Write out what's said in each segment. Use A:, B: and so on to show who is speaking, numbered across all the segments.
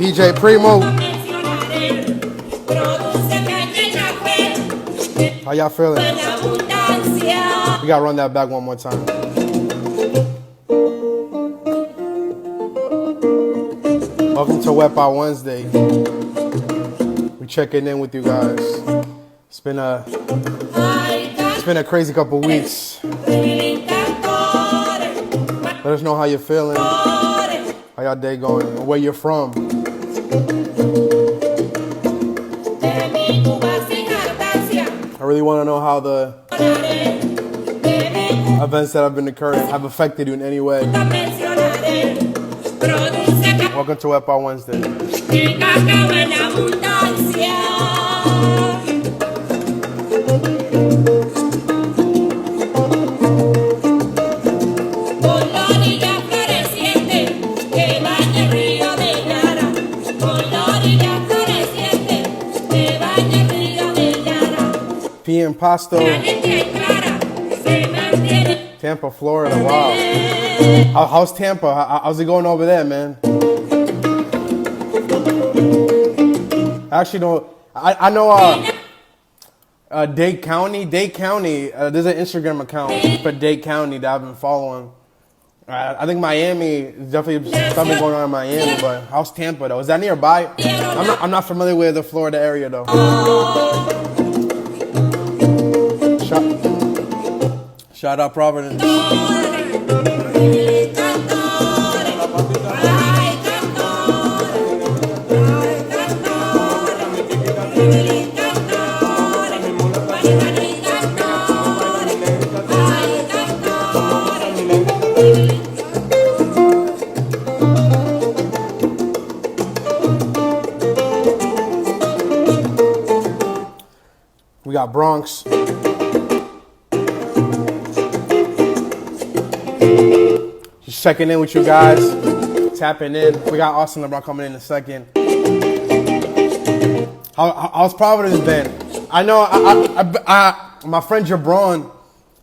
A: DJ Primo. How y'all feeling? We gotta run that back one more time. Welcome to Wepa Wednesday. We checking in with you guys. It's been a crazy couple weeks. Let us know how you're feeling, how y'all day going, or where you're from. I really want to know how the events that have been occurring have affected you in any way. Welcome to Wepa Wednesday. PM Pasto, Tampa, Florida. Wow. How's Tampa? How's it going over there, man? Actually, no. I know Dade County. There's an Instagram account for Dade County that I've been following. I think Miami is definitely something going on in Miami, but how's Tampa though? Is that nearby? I'm not familiar with the Florida area though. Shout out Providence. We got Bronx. Just checking in with you guys, tapping in. We got Austin LeBron coming in a second. How's Providence been? I know my friend Jabron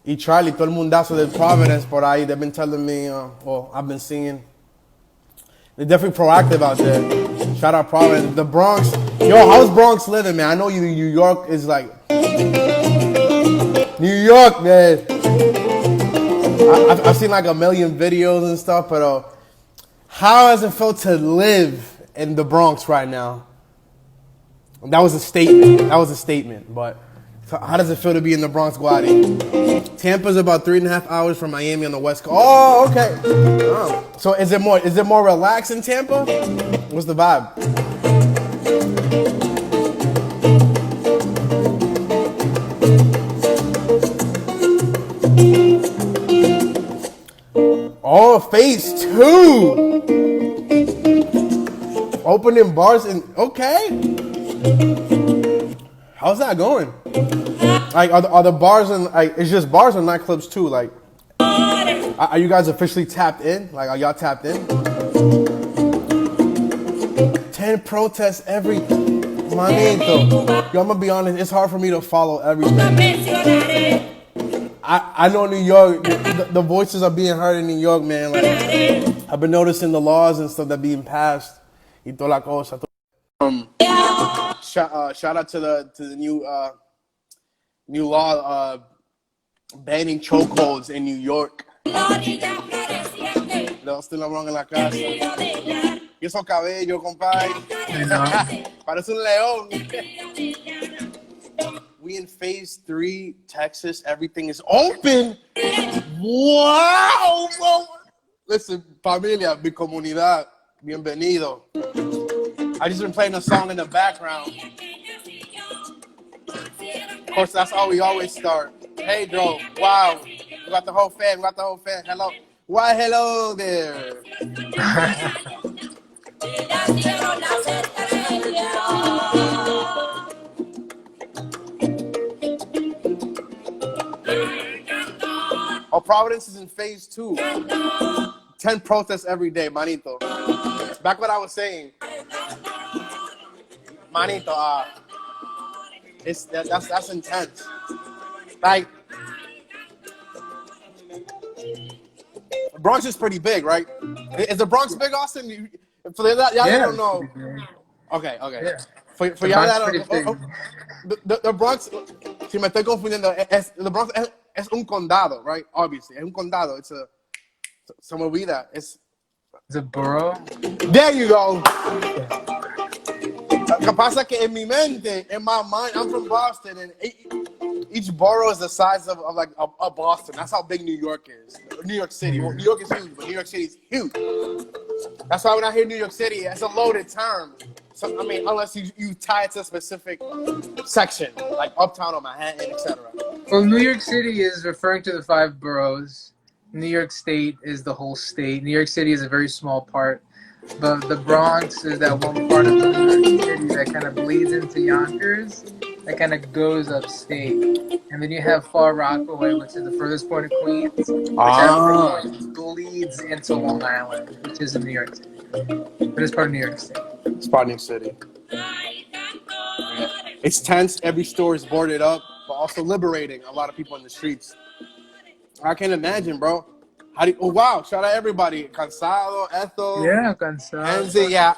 A: y Charlie, todo el mundazo de Providence por ahí, they've been telling me, I've been seeing. They're definitely proactive out there. Shout out Providence. The Bronx. Yo, how's Bronx living, man? I know New York is like... New York, man. I've seen like a million videos and stuff, but how has it felt to live in the Bronx right now? That was a statement. But how does it feel to be in the Bronx, Guadi? Tampa's about 3.5 hours from Miami on the west coast. Oh, okay. Oh. So is it more relaxed in Tampa? What's the vibe? Oh, phase 2. Opening bars and okay. How's that going? Like, are the bars and like it's just bars and nightclubs too? Like, are you guys officially tapped in? Like, are y'all tapped in? 10 protests every manito. Yo, I'm gonna be honest. It's hard for me to follow everything. I know New York, the voices are being heard in New York, man. Like, I've been noticing the laws and stuff that are being passed. Y toda la cosa. Shout out to the new law banning chokeholds in New York. Estoy wrong en la casa. Y esos cabellos, compadre. Parece un león. We in phase 3, Texas. Everything is open. Wow, bro. Listen, familia, mi comunidad, bienvenido. I just been playing a song in the background. Of course, that's how we always start. Hey, bro. Wow. We got the whole fan. Hello. Why, hello there. Oh, Providence is in phase 2. 10 protests every day, manito. Back what I was saying. Manito, that's intense. Like, Bronx is pretty big, right? Is the Bronx big, Austin? For y'all that
B: Yeah,
A: don't
B: it's pretty
A: know,
B: big.
A: okay, okay.
B: Yeah,
A: For
B: the
A: y'all
B: Bronx is
A: that
B: pretty
A: don't,
B: big.
A: the Bronx, si me estoy confundiendo, the Bronx es un condado, right? Obviously, es un condado. It's a, se me olvida. It's,
B: It's a borough.
A: there you go. Que pasa que en mi mente, in my mind, I'm from Boston, and each borough is the size of like a Boston. That's how big New York is. New York City. Well, New York is huge, but New York City is huge. That's why when I hear New York City, it's a loaded term. So I mean, unless you tie it to a specific section, like Uptown or Manhattan, etc.
B: Well, New York City is referring to the five boroughs. New York State is the whole state. New York City is a very small part. But the Bronx is that one part of New York City that kind of bleeds into Yonkers, that kind of goes upstate. And then you have Far Rockaway, which is the furthest point of Queens, which at one
A: Ah,
B: point bleeds into Long Island, which is in New York City. But it's part of New York State.
A: it's part of New York City. It's tense. Every store is boarded up, but also liberating a lot of people in the streets. I can't imagine, bro. How do you, oh wow! Shout out everybody. Cansado, Ethel,
B: Yeah, cansado.
A: Enzi. Yeah,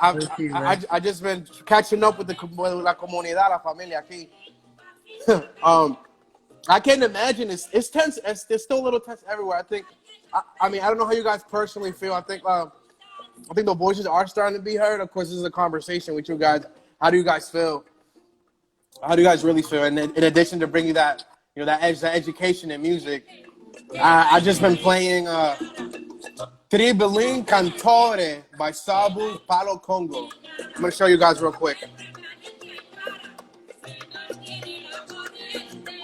B: Right?
A: I just been catching up with the la comunidad, la familia aquí. I can't imagine it's tense. It's still a little tense everywhere. I think. I mean, I don't know how you guys personally feel. I think the voices are starting to be heard. Of course, this is a conversation with you guys. How do you guys feel? How do you guys really feel? And in addition to bringing that, that edge, that education in music, I just been playing Tribelin Cantore by Sabu Palo Congo. I'm gonna show you guys real quick.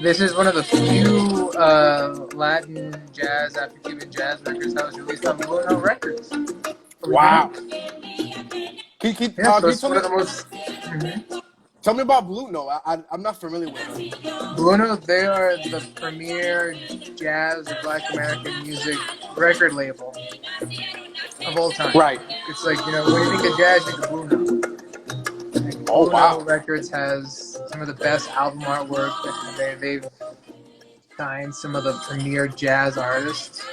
B: This is one of the few Latin jazz, Afro-Cuban jazz records that was released on Blue Note Records
A: Wow.
B: originally.
A: Can
B: Yeah, so
A: you
B: it's one of the most. Mhm.
A: tell me about Blue Note? I'm not familiar with them.
B: Blue Note, they are the premier jazz or Black American music record label of all time.
A: Right.
B: It's like, when you think of jazz, you think of Blue Note. Like
A: Oh
B: Blue Note
A: wow.
B: Records has some of the best album artwork. They've signed some of the premier jazz artists,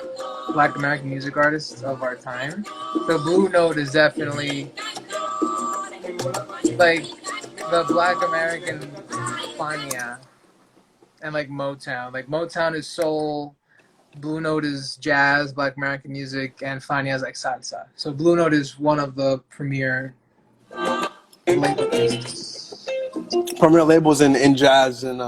B: Black American music artists of our time. So Blue Note is definitely like the Black American Fania and like Motown. Like Motown is soul, Blue Note is jazz, Black American music, and Fania is like salsa. So Blue Note is one of the premier labels.
A: Premier labels in jazz and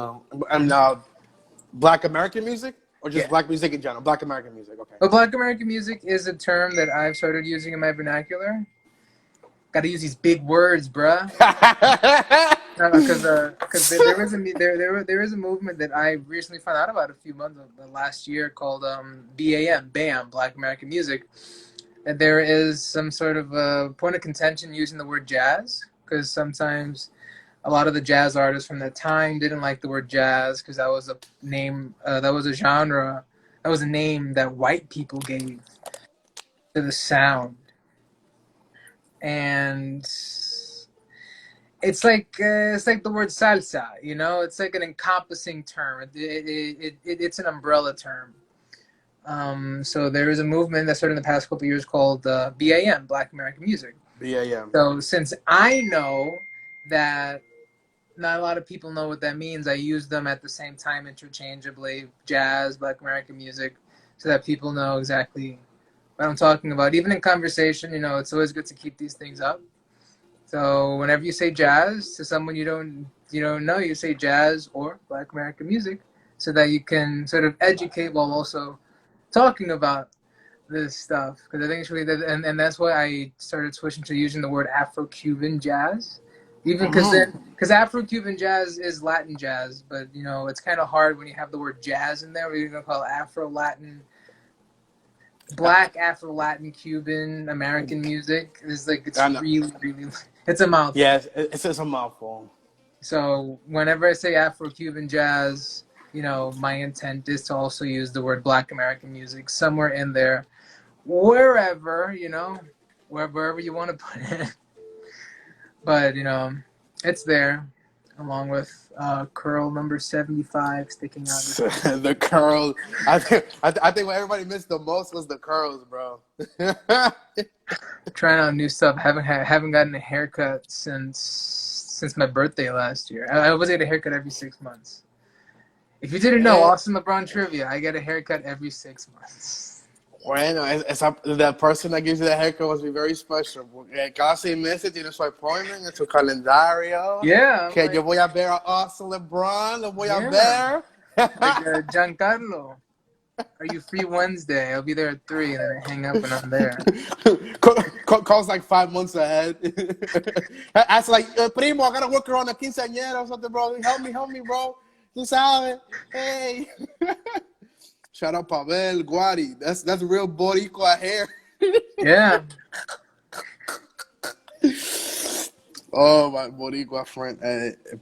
A: Black American music, or just
B: Yeah.
A: Black music in general? Black American music. Okay.
B: But Black American music is a term that I've started using in my vernacular. Got to use these big words, bruh. Because there is a movement that I recently found out about a few months last year called BAM, Black American Music. That there is some sort of a point of contention using the word jazz, because sometimes a lot of the jazz artists from that time didn't like the word jazz because that was a name, that was a genre, that was a name that white people gave to the sound, and it's like the word salsa, It's like an encompassing term. It's an umbrella term. So there is a movement that started in the past couple of years called BAM, Black American Music.
A: BAM.
B: So since I know that not a lot of people know what that means, I use them at the same time interchangeably, jazz, Black American music, so that people know exactly what I'm talking about. Even in conversation, it's always good to keep these things up. So whenever you say jazz to someone you don't know, you say jazz or Black American music, so that you can sort of educate while also talking about this stuff. Because I think it's really and that's why I started switching to using the word Afro-Cuban jazz, even because Afro-Cuban jazz is Latin jazz, but it's kind of hard when you have the word jazz in there. We're gonna call it Afro-Latin. Black Afro-Latin Cuban American music is like it's really it's a mouthful.
A: Yeah, it's a mouthful.
B: So whenever I say Afro-Cuban jazz, my intent is to also use the word Black American music somewhere in there, wherever wherever you want to put it. But it's there. along with curl number 75 sticking out.
A: The curls. I think what everybody missed the most was the curls, bro.
B: Trying out new stuff. Haven't gotten a haircut since my birthday last year. I always get a haircut every 6 months. If you didn't know, Austin LeBron trivia, I get a haircut every 6 months.
A: Bueno, that person that gives you that haircut must be very special. Porque cada 6 meses tiene su appointment en su calendario.
B: Yeah.
A: Que yo voy a ver a Austin LeBron, lo voy a
B: Yeah.
A: ver.
B: Like Giancarlo. Are you free Wednesday? I'll be there at 3, and then I hang up when I'm there.
A: Calls like 5 months ahead. Ask like, primo, I gotta work around a quinceañera or something, bro. Help me, bro. Tú sabes. Hey. Shout out Pavel, Guari. That's real Boricua hair.
B: Yeah.
A: Oh, my Boricua friend.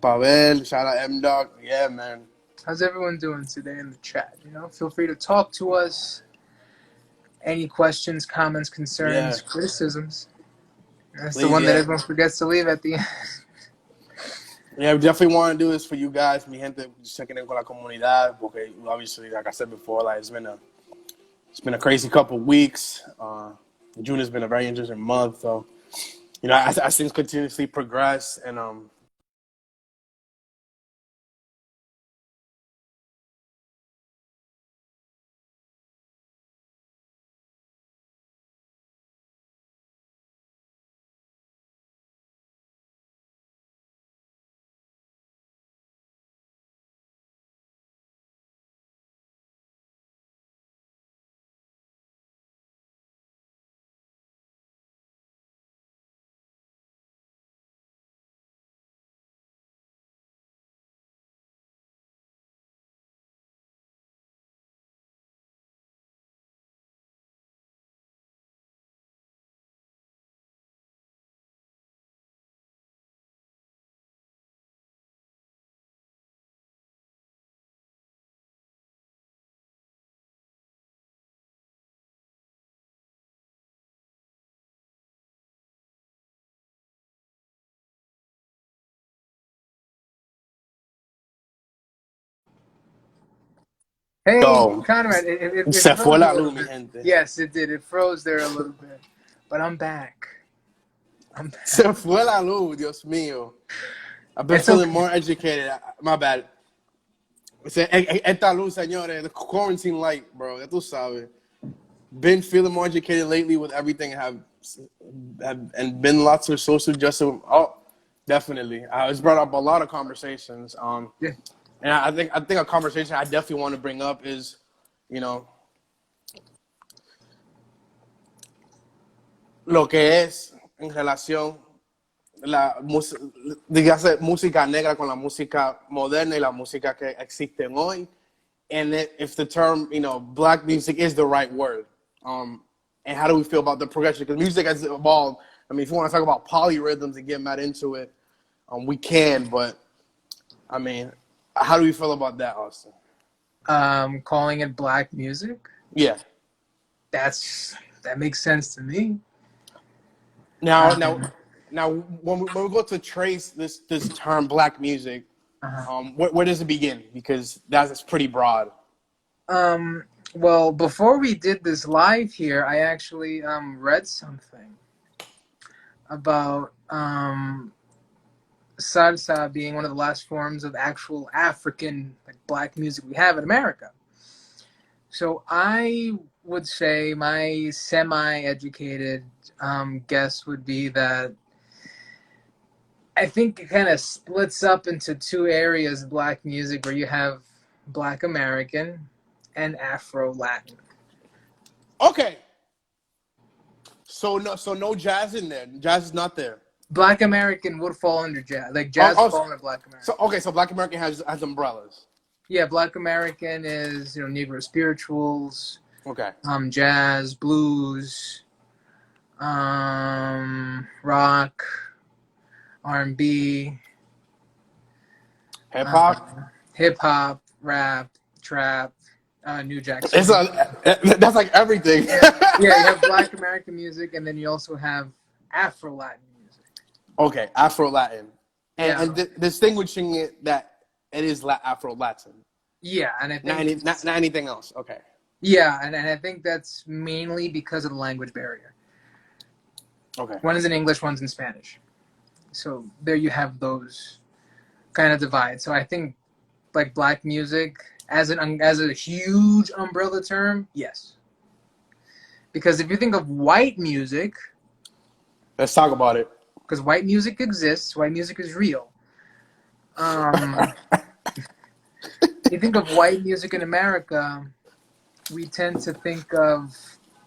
A: Pavel, shout out M-Dog. Yeah, man.
B: How's everyone doing today in the chat? Feel free to talk to us. Any questions, comments, concerns, criticisms. That's the one that everyone forgets to leave at the end.
A: Yeah, we definitely want to do this for you guys, mi gente, just checking in con la comunidad, porque obviously, like I said before, like it's been a crazy couple weeks. June has been a very interesting month, so as things continuously progress, and
B: Hey,
A: so,
B: Conrad, it
A: se
B: froze
A: fue
B: a
A: la
B: little
A: luz, mi
B: bit.
A: gente.
B: Yes, it did. It froze there a little bit. But I'm back.
A: Se fue la luz, Dios mío. I've been feeling more educated. My bad. Esta luz, señores, the quarantine light, bro. Ya tú sabes. Been feeling more educated lately with everything. Have and been lots of social justice. Oh, definitely. It's brought up a lot of conversations.
B: Yeah.
A: And I think a conversation I definitely want to bring up is, lo que es en relación dígase música negra con la música moderna y la música que existen hoy, and if the term black music is the right word, and how do we feel about the progression, because music has evolved. I mean, if you want to talk about polyrhythms and get mad into it, we can, but I mean, how do we feel about that, Austin?
B: Calling it black music?
A: Yeah,
B: that makes sense to me.
A: Now, when we go to trace this term black music, where does it begin? Because that's pretty broad.
B: Well, before we did this live here, I actually read something about salsa being one of the last forms of actual African black music we have in America. So I would say my semi-educated guess would be that I think it kind of splits up into two areas of black music, where you have Black American and Afro-Latin.
A: Okay. So no jazz in there. Jazz is not there.
B: Black American would fall under jazz. Like jazz would fall under Black American.
A: So Black American has umbrellas.
B: Yeah, Black American is Negro spirituals.
A: Okay.
B: Jazz, blues, rock, R&B,
A: hip hop,
B: rap, trap, New Jack.
A: That's like everything.
B: Yeah, you have Black American music, and then you also have Afro-Latin music.
A: Okay, Afro-Latin.
B: Yeah,
A: and distinguishing it that it is Afro Latin,
B: yeah, and I think
A: not anything else. Okay.
B: yeah, and I think that's mainly because of the language barrier.
A: Okay.
B: One is in English, one's in Spanish. So there you have those kind of divides. So I think like black music as a huge umbrella term, yes. Because if you think of white music,
A: Let's talk about it.
B: because white music exists, white music is real. Um, you think of white music in America, we tend to think of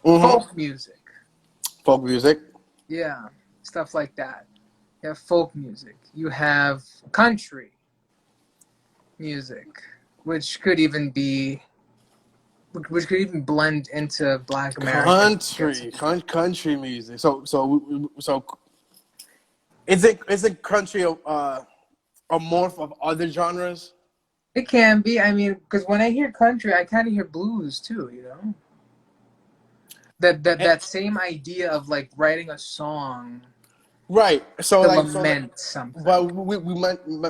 A: Mm-hmm.
B: folk music.
A: Folk music.
B: Yeah, stuff like that. You have folk music. You have country music, which could even be, which could even blend into Black American.
A: Country music. So is it country a morph of other genres?
B: It can be. I mean, because when I hear country, I kind of hear blues too.
A: And,
B: That same idea of like writing a song
A: right.
B: to lament something.
A: But we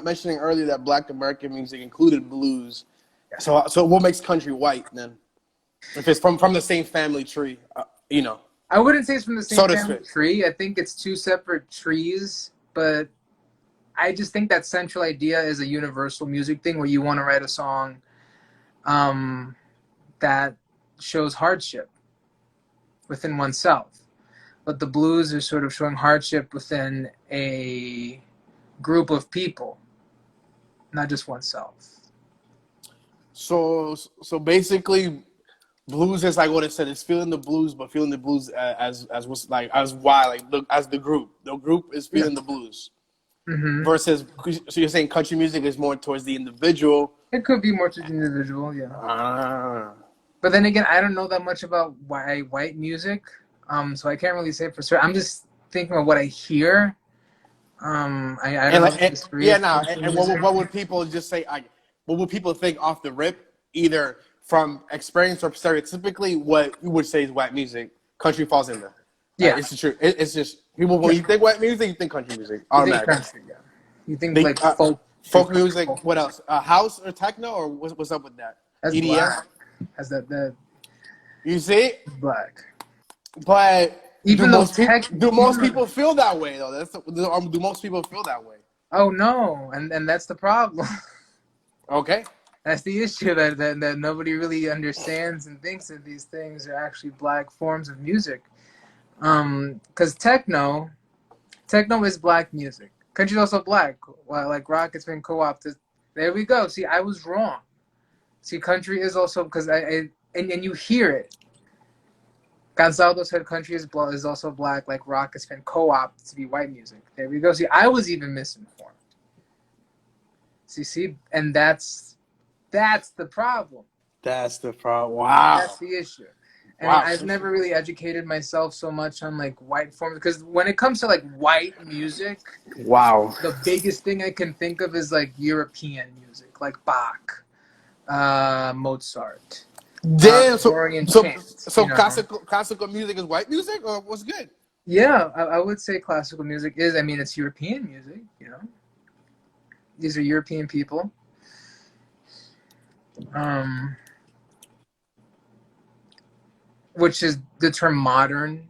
A: mentioning earlier that Black American music included blues.
B: Yeah.
A: So what makes country white then? If it's from the same family tree,
B: I wouldn't say it's from the same
A: so to
B: family
A: speak.
B: tree. I think it's two separate trees, but I just think that central idea is a universal music thing where you want to write a song that shows hardship within oneself. But the blues are sort of showing hardship within a group of people, not just oneself.
A: So basically, blues is like what it said. It's feeling the blues, but feeling the blues as what's like as why like as the group. The group is
B: Yeah.
A: feeling the blues.
B: Mm-hmm.
A: Versus, so you're saying country music is more towards the individual.
B: It could be more to the individual, yeah.
A: Ah.
B: But then again, I don't know that much about white music, so I can't really say for sure. I'm just thinking of what I hear. I don't know the history
A: Yeah,
B: of
A: now,
B: country
A: and
B: music.
A: what would people just say? What would people think off the rip? Either from experience or stereotypically, what you would say is white music. Country falls in there.
B: Yeah,
A: It's true. It's just people when you think white music, you think country music
B: you think
A: automatically.
B: country, yeah. You think like
A: Folk music. What else? House or techno or what's up with that?
B: That's
A: EDM.
B: black. Has that
A: You see,
B: black.
A: but
B: Even though
A: do most people feel that way though? Do most people feel that way?
B: oh no, and that's the problem.
A: Okay.
B: That's the issue that nobody really understands and thinks that these things are actually black forms of music. Because techno is black music. Country's also black. Well, like rock, it's been co-opted. There we go. See, I was wrong. See, country is also because and you hear it. Gonzalo said country is also black. Like rock has been co-opted to be white music. There we go. See, I was even misinformed. See, and that's the problem.
A: That's the problem. Wow.
B: That's the issue. And
A: Wow.
B: I've never really educated myself so much on like white forms because when it comes to like white music,
A: Wow.
B: the biggest thing I can think of is like European music, like Bach, Mozart.
A: Damn.
B: Gregorian chant,
A: Classical music is white music or what's good?
B: Yeah, I would say classical music is. I mean, it's European music. These are European people. Which is the term modern.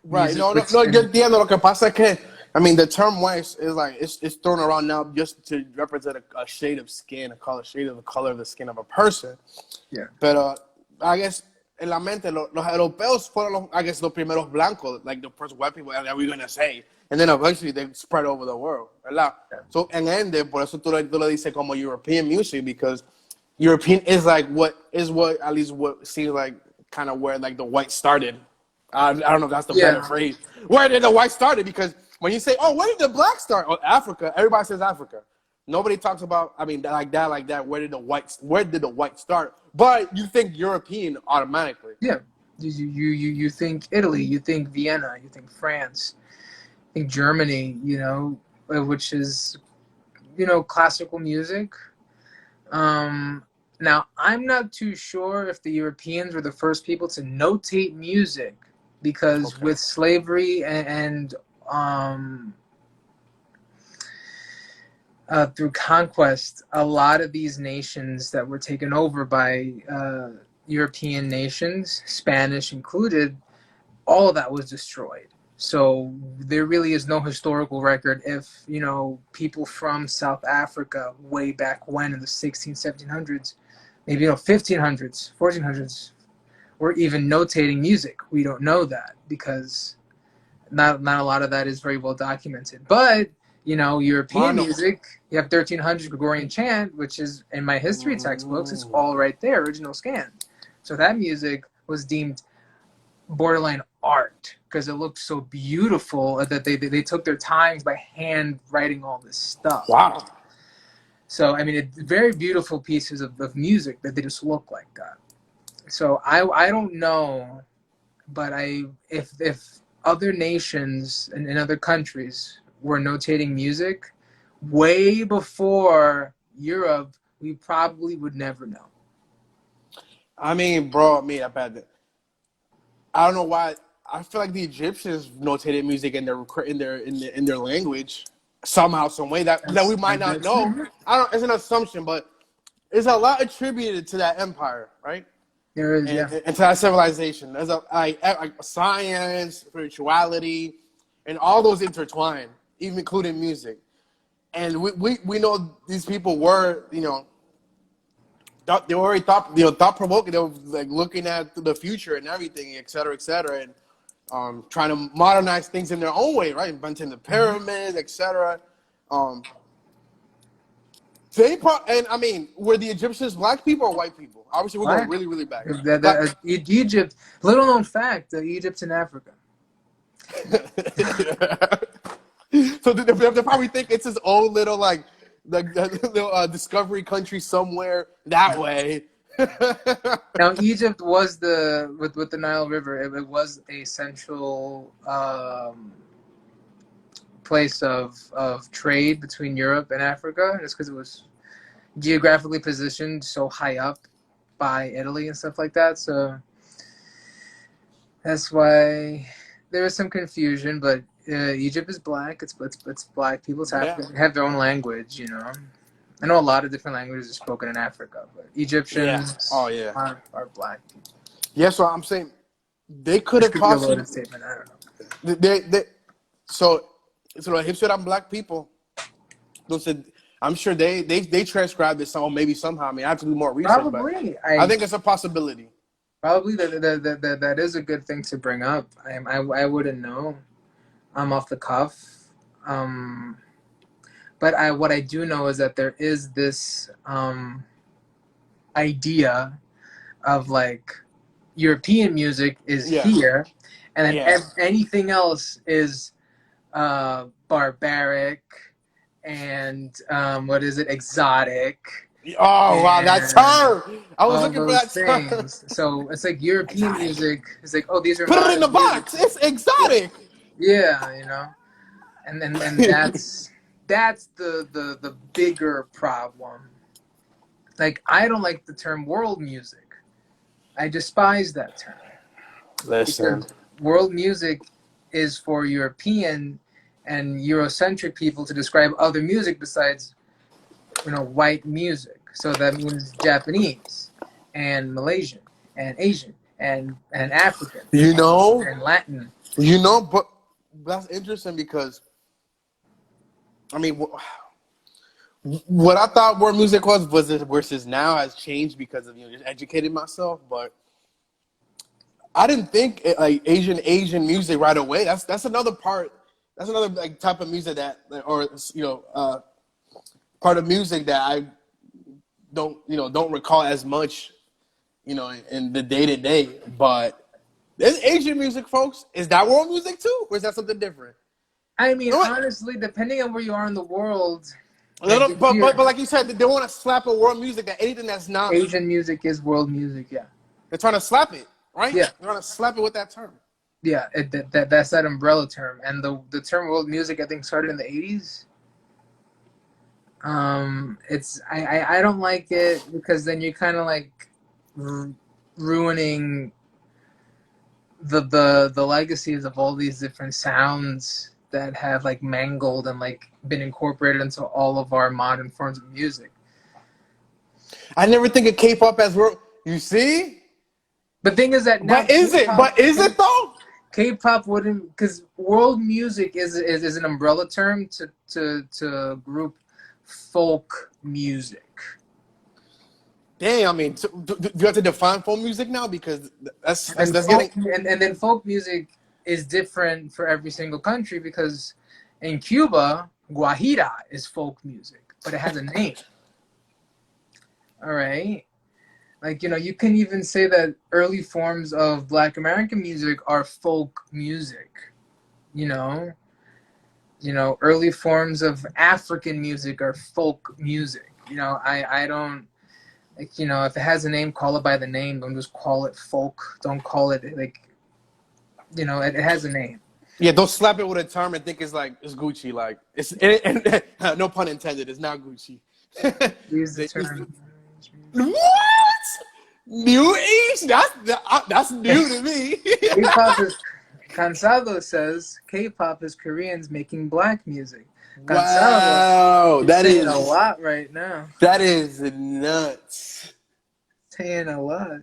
A: Right.
B: Music,
A: No. Yo entiendo. Lo que pasa es que, I mean, the term white is like it's thrown around now just to represent a shade of skin, a shade of the color of the skin of a person.
B: Yeah.
A: Pero I guess en la mente los europeos fueron I guess los primeros blancos, like the first white people that we're gonna say, and then eventually they spread over the world, ¿verdad?
B: Yeah.
A: So en ende por eso tú le dices como European music because European is like what at least what seems like kind of where like the white started. I don't know if that's the better phrase. Where did the white started? Because when you say, "Oh, where did the black start?" Oh, Africa. Everybody says Africa. Nobody talks about. I mean, like that. Where did the white start? But you think European automatically.
B: Yeah. You think Italy, you think Vienna, you think France, you think Germany. Which is classical music. Now, I'm not too sure if the Europeans were the first people to notate music because with slavery and through conquest, a lot of these nations that were taken over by European nations, Spanish included, all of that was destroyed. So there really is no historical record if, people from South Africa way back when in the 16, 1700s, maybe 1500s, 1400s, were even notating music. We don't know that because not a lot of that is very well documented. But European
A: Mano.
B: music, you have 1300 Gregorian chant, which is in my history textbooks. It's
A: Mm.
B: all right there, original scans. So that music was deemed borderline art because it looked so beautiful that they took their times by hand writing all this stuff.
A: Wow.
B: So I mean, it's very beautiful pieces of music that they just look like that. So I don't know, but if other nations and in other countries were notating music way before Europe, we probably would never know.
A: I mean, bro, I don't know why. I feel like the Egyptians notated music in their language somehow, some way that we might not
B: That's
A: know. I don't. It's an assumption, but there's a lot attributed to that empire, right?
B: there is,
A: And,
B: yeah.
A: and to that civilization. There's like science, spirituality, and all those intertwined, even including music. And we know these people were, they already thought provoking. They were like looking at the future and everything, et cetera, and trying to modernize things in their own way, right? Inventing the pyramids, et cetera. And I mean, were the Egyptians black people or white people? Obviously, we're going
B: Black.
A: really, really back. Black.
B: Egypt, little known fact, Egypt's in Africa.
A: So they probably think it's his own little little discovery country somewhere that way.
B: Now, Egypt was with the Nile River. It was a central place of trade between Europe and Africa, and it's because it was geographically positioned so high up by Italy and stuff like that. So that's why there is some confusion. But Egypt is black. It's black people. It's African. They have their own language. I know a lot of different languages are spoken in Africa, but Egyptians
A: Oh yeah.
B: are black people.
A: Yeah. So I'm saying they could
B: This
A: have
B: could be a
A: possibly.
B: loaded statement. I don't know.
A: So the hipster I'm black people. Those said, I'm sure they transcribed it maybe somehow. I mean, I have to do more research,
B: Probably.
A: but I think it's a possibility.
B: Probably that is a good thing to bring up. I wouldn't know. I'm off the cuff. But what I do know is that there is this idea of like European music is here, and then anything else is barbaric and exotic.
A: Oh wow, that term! I was
B: All
A: looking for
B: those
A: that term.
B: things. So it's like European music. It's like, oh, these are
A: Put it in the
B: modern music.
A: box. It's exotic.
B: Yeah, and that's the bigger problem. Like, I don't like the term world music. I despise that term.
A: Listen,
B: Because world music is for European and Eurocentric people to describe other music besides, white music. So that means Japanese and Malaysian and Asian and African and Latin.
A: but that's interesting because, I mean, what I thought world music was it versus now has changed because of just educating myself, but I didn't think like Asian music right away. That's another part. That's another like type of music part of music that I don't recall as much, in the day to day. But there's Asian music, folks. Is that world music too, or is that something different?
B: I mean, honestly, depending on where you are in the world,
A: But like you said, they want to slap a world music that anything that's not
B: Asian music is world music. Yeah.
A: They're trying to slap it, right?
B: Yeah.
A: They're trying to slap it with that term.
B: Yeah, that's that umbrella term, and the term world music I think started in the 80s. I don't like it because then you're kind of like ruining the legacies of all these different sounds that have like mangled and like been incorporated into all of our modern forms of music.
A: I never think of K-pop as world. You see?
B: The thing is that now
A: But is it? But is it though?
B: K-pop wouldn't, because world music is an umbrella term to group folk music.
A: Dang, I mean, do you have to define folk music now? Because that's
B: folk,
A: getting.
B: and then folk music is different for every single country, because in Cuba, guajira is folk music, but it has a name. All right. Like, you know, you can even say that early forms of Black American music are folk music. You know, early forms of African music are folk music. You know, I don't, like, you know, if it has a name, call it by the name. Don't just call it folk. Don't call it, like, you know, it has a name.
A: Yeah, don't slap it with a term and think it's Gucci. Like no pun intended. It's not Gucci.
B: Use the term.
A: What? New age? That's new to me.
B: K-pop is, Cansado says K-pop is Koreans making black music.
A: Wow, that is
B: a lot right now.
A: That is nuts.
B: Saying a lot.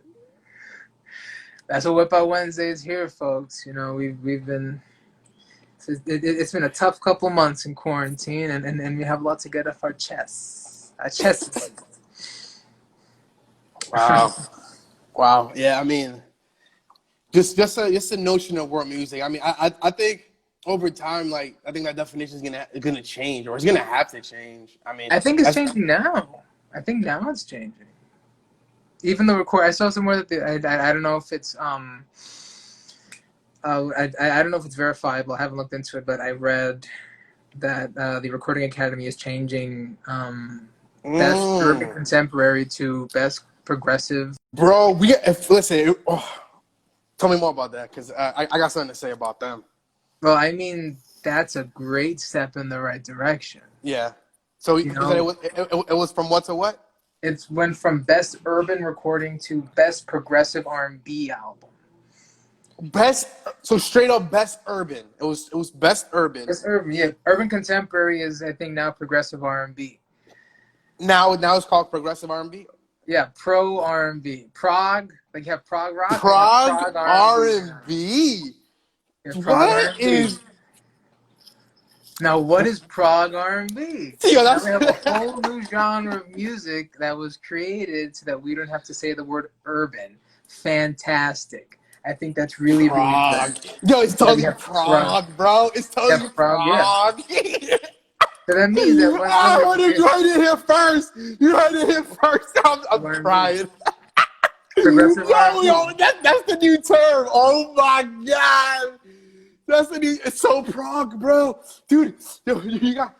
B: That's what Wepa Wednesday is here, folks. You know, we've been. It's been a tough couple months in quarantine, and we have a lot to get off our chests. Our chests.
A: Wow. Wow. Yeah, I mean, just a notion of world music. I mean, I think over time, like, I think that definition is gonna change, or it's gonna have to change. I mean,
B: I think it's changing now. I think now it's changing. Even the record, I saw somewhere that I don't know if it's I don't know if it's verifiable. I haven't looked into it, but I read that the Recording Academy is changing best urban contemporary to best progressive.
A: Bro, listen. Tell me more about that, because I got something to say about them.
B: Well, I mean, that's a great step in the right direction.
A: Yeah. So you said it was from what to what?
B: It went from best urban recording to best progressive R&B album.
A: So straight up best urban. It was best urban.
B: Best urban, yeah. Urban contemporary is, I think, now progressive R&B.
A: Now it's called progressive R&B.
B: Yeah, pro R&B. Prog, like you have prog rock.
A: Prog R&B. What is?
B: Now, what is prog R&B?
A: Yo,
B: now we have a whole new genre of music that was created so that we don't have to say the word urban. Fantastic. I think that's really, really good.
A: Yo, it's totally prog, bro. It's totally prog.
B: Yeah. So that means that
A: you heard it here first. You heard it here first. I'm crying.
B: Progressive
A: yo, that's the new term. Oh my god. That's the new. It's so prog, bro. Dude, yo, you got.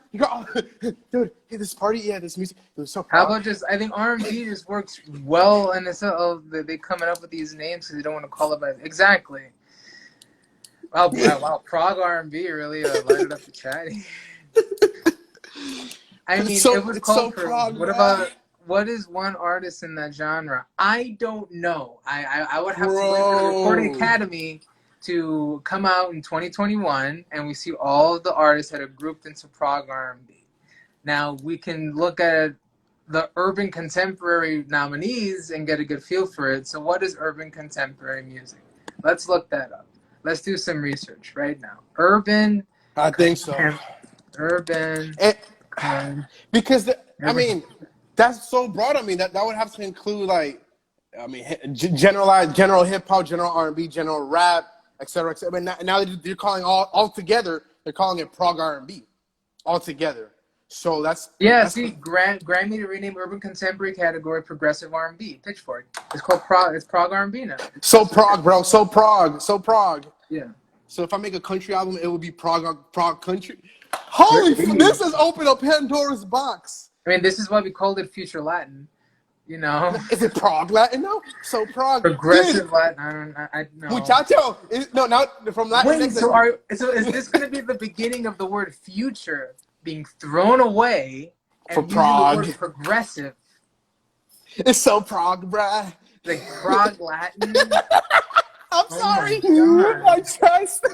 A: Dude, hey, this party, yeah, this music. It was so prog.
B: How about just? I think R&B just works well, and it's they coming up with these names because they don't want to call it by exactly. Wow, prog R&B really lighted up the chatty. I mean, it was called for. What about? What is one artist in that genre? I don't know. I would have to wait for the Recording Academy to come out in 2021, and we see all of the artists that are grouped into prog R&B. Now we can look at the urban contemporary nominees and get a good feel for it. So what is urban contemporary music? Let's look that up. Let's do some research right now. Urban.
A: I think so.
B: Urban.
A: Because I mean, that's so broad. I mean, that would have to include, like, I mean, general hip hop, general R&B, general rap, etc. I mean, now they're calling all together. They're calling it prog R&B, all together. So that's
B: Grammy to rename urban contemporary category progressive R&B. Pitchfork. It's called prog. It's prog R&B now.
A: So prog, bro. So prog.
B: Yeah.
A: So if I make a country album, it would be prog country. Holy, this has opened up Pandora's box.
B: I mean, this is why we called it Future Latin. You know,
A: is it prog Latin though? So prog,
B: progressive Latin. I don't know.
A: Muchacho, now from Latin.
B: Wait, so is this going to be the beginning of the word future being thrown away and
A: for prog?
B: The word progressive.
A: It's so prog, bruh.
B: Like prog Latin.
A: I'm sorry, my chest.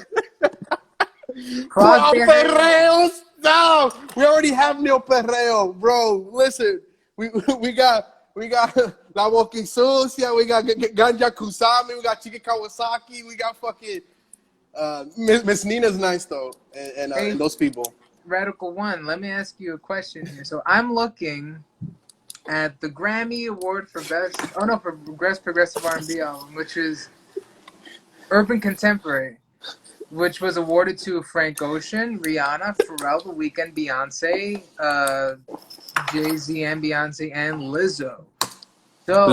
B: Prog Perreo.
A: Perreos down. We already have Neo Perreo, bro. Listen, we got La Boca Sucia, we got Ganja Kusami, we got Chika Kawasaki, we got fucking Miss Nina's nice though, and
B: Hey,
A: those people.
B: Radical One, let me ask you a question here. So I'm looking at the Grammy Award for Best Progressive R&B album, which is Urban Contemporary, which was awarded to Frank Ocean, Rihanna, Pharrell, The Weeknd, Beyonce, Jay-Z and Beyonce, and Lizzo. So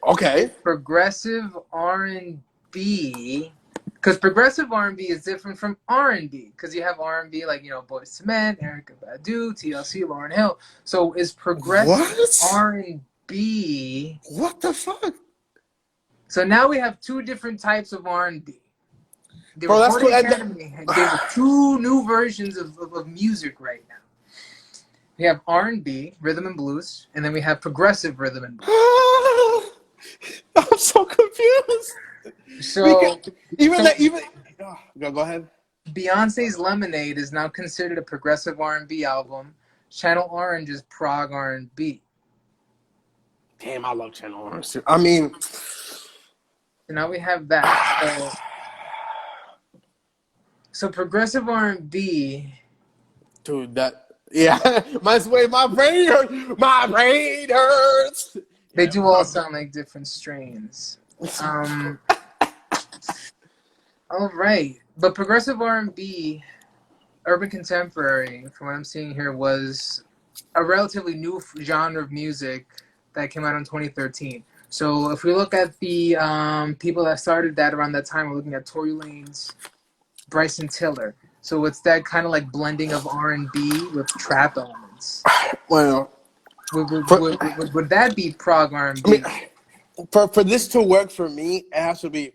A: Okay.
B: progressive R&B, because progressive R&B is different from R&B, because you have R&B like, Boyz II Men, Erykah Badu, TLC, Lauryn Hill. So is progressive R&B?
A: What the fuck?
B: So now we have two different types of R&B. The
A: Bro, that's
B: Recording
A: cool.
B: Academy gave us two new versions of music right now. We have R&B, rhythm and blues, and then we have progressive rhythm and blues.
A: I'm so confused.
B: So,
A: Go ahead.
B: Beyonce's Lemonade is now considered a progressive R&B album. Channel Orange is prog R&B.
A: Damn, I love Channel Orange. I mean,
B: so now we have that. So progressive R&B,
A: dude, my brain hurts. My brain hurts.
B: they do all sound like different strains. All right, but progressive R&B, urban contemporary, from what I'm seeing here, was a relatively new genre of music that came out in 2013. So if we look at the people that started that around that time, we're looking at Tory Lanez, Bryson Tiller. So it's that kind of like blending of R&B with trap elements.
A: Well,
B: would that be prog R&B?
A: I mean, for this to work for me, it has to be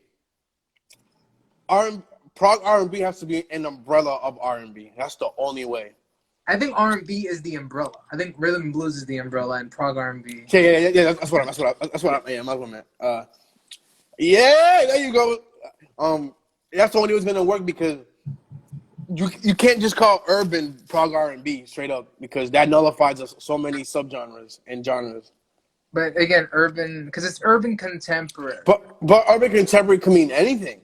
A: prog R&B has to be an umbrella of R&B. That's the only way.
B: I think R&B is the umbrella. I think rhythm and blues is the umbrella, and prog R&B.
A: Yeah. That's what I meant. Yeah, there you go. That's the only way it's gonna work because you can't just call urban prog R&B straight up because that nullifies so many subgenres and genres.
B: But again, urban, because it's urban contemporary.
A: But urban contemporary can mean anything.